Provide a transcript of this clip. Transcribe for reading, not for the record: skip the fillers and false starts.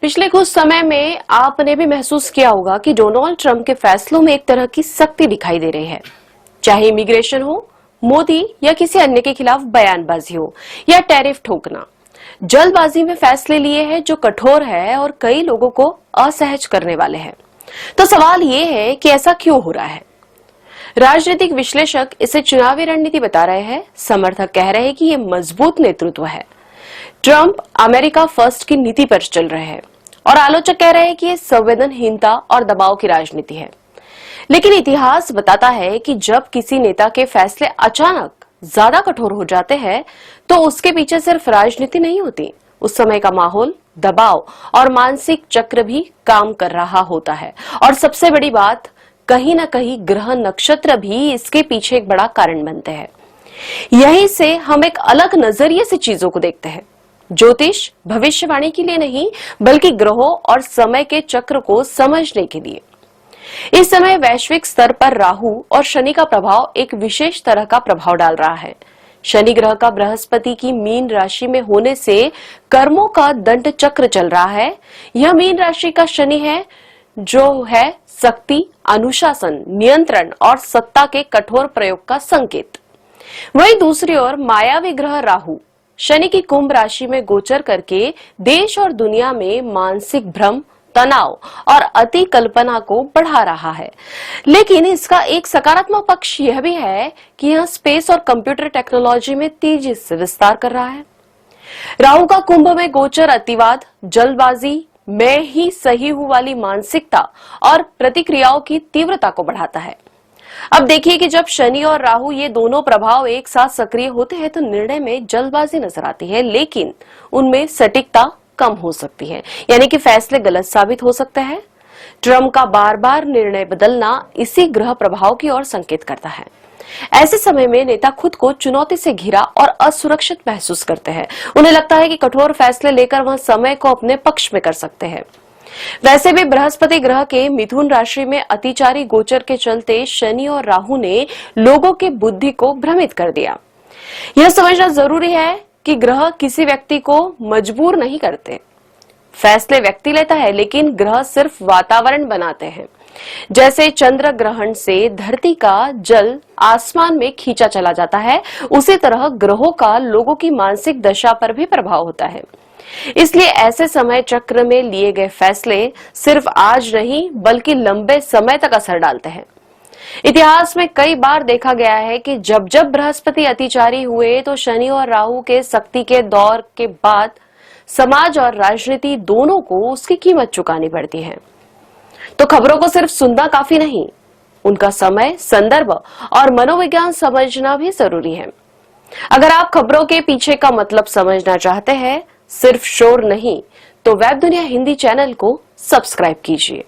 पिछले कुछ समय में आपने भी महसूस किया होगा कि डोनाल्ड ट्रंप के फैसलों में एक तरह की सख्ती दिखाई दे रही है। चाहे इमिग्रेशन हो, मोदी या किसी अन्य के खिलाफ बयानबाजी हो या टैरिफ ठोकना, जल्दबाजी में फैसले लिए हैं जो कठोर है और कई लोगों को असहज करने वाले हैं। तो सवाल ये है कि ऐसा क्यों हो रहा है? राजनीतिक विश्लेषक इसे चुनावी रणनीति बता रहे हैं, समर्थक कह रहे हैं कि ये मजबूत नेतृत्व है। ट्रंप अमेरिका फर्स्ट की नीति पर चल रहे हैं और आलोचक कह रहे हैं कि ये संवेदनहीनता और दबाव की राजनीति है। लेकिन इतिहास बताता है कि जब किसी नेता के फैसले अचानक ज्यादा कठोर हो जाते हैं तो उसके पीछे सिर्फ राजनीति नहीं होती, उस समय का माहौल, दबाव और मानसिक चक्र भी काम कर रहा होता है। और सबसे बड़ी बात, कहीं ना कहीं ग्रह नक्षत्र भी इसके पीछे एक बड़ा कारण बनते हैं। यहीं से हम एक अलग नजरिए से चीजों को देखते हैं। ज्योतिष भविष्यवाणी के लिए नहीं, बल्कि ग्रहों और समय के चक्र को समझने के लिए। इस समय वैश्विक स्तर पर राहु और शनि का प्रभाव एक विशेष तरह का प्रभाव डाल रहा है। शनि ग्रह का बृहस्पति की मीन राशि में होने से कर्मों का दंड चक्र चल रहा है। यह मीन राशि का शनि है जो है शक्ति, अनुशासन, नियंत्रण और सत्ता के कठोर प्रयोग का संकेत। वहीं दूसरी ओर मायावी ग्रह राहु शनि की कुंभ राशि में गोचर करके देश और दुनिया में मानसिक भ्रम, तनाव और अति कल्पना को बढ़ा रहा है। लेकिन इसका एक सकारात्मक पक्ष यह भी है कि यह स्पेस और कंप्यूटर टेक्नोलॉजी में तेजी से विस्तार कर रहा है। राहु का कुंभ में गोचर अतिवाद, जल्दबाजी, मैं ही सही हूं वाली मानसिकता और प्रतिक्रियाओं की तीव्रता को बढ़ाता है। अब देखिए कि जब शनि और राहु ये दोनों प्रभाव एक साथ सक्रिय होते हैं तो निर्णय में जल्दबाजी नजर आती है, लेकिन उनमें सटीकता कम हो सकती है, यानी कि फैसले गलत साबित हो सकते हैं। ट्रंप का बार बार निर्णय बदलना इसी ग्रह प्रभाव की ओर संकेत करता है। ऐसे समय में नेता खुद को चुनौती से घिरा और असुरक्षित महसूस करते हैं। उन्हें लगता है कि कठोर फैसले लेकर वह समय को अपने पक्ष में कर सकते हैं। वैसे भी बृहस्पति ग्रह के मिथुन राशि में अतिचारी गोचर के चलते शनि और राहु ने लोगों के बुद्धि को भ्रमित कर दिया। यह समझना जरूरी है कि ग्रह किसी व्यक्ति को मजबूर नहीं करते। फैसले व्यक्ति लेता है, लेकिन ग्रह सिर्फ वातावरण बनाते हैं। जैसे चंद्र ग्रहण से धरती का जल आसमान में खींचा चला जाता है, उसी तरह ग्रहों का लोगों की मानसिक दशा पर भी प्रभाव होता है। इसलिए ऐसे समय चक्र में लिए गए फैसले सिर्फ आज नहीं बल्कि लंबे समय तक असर डालते हैं। इतिहास में कई बार देखा गया है कि जब जब बृहस्पति अतिचारी हुए तो शनि और राहु के शक्ति के दौर के बाद समाज और राजनीति दोनों को उसकी कीमत चुकानी पड़ती है। तो खबरों को सिर्फ सुनना काफी नहीं, उनका समय, संदर्भ और मनोविज्ञान समझना भी जरूरी है। अगर आप खबरों के पीछे का मतलब समझना चाहते हैं, सिर्फ शोर नहीं, तो वेब दुनिया हिंदी चैनल को सब्सक्राइब कीजिए।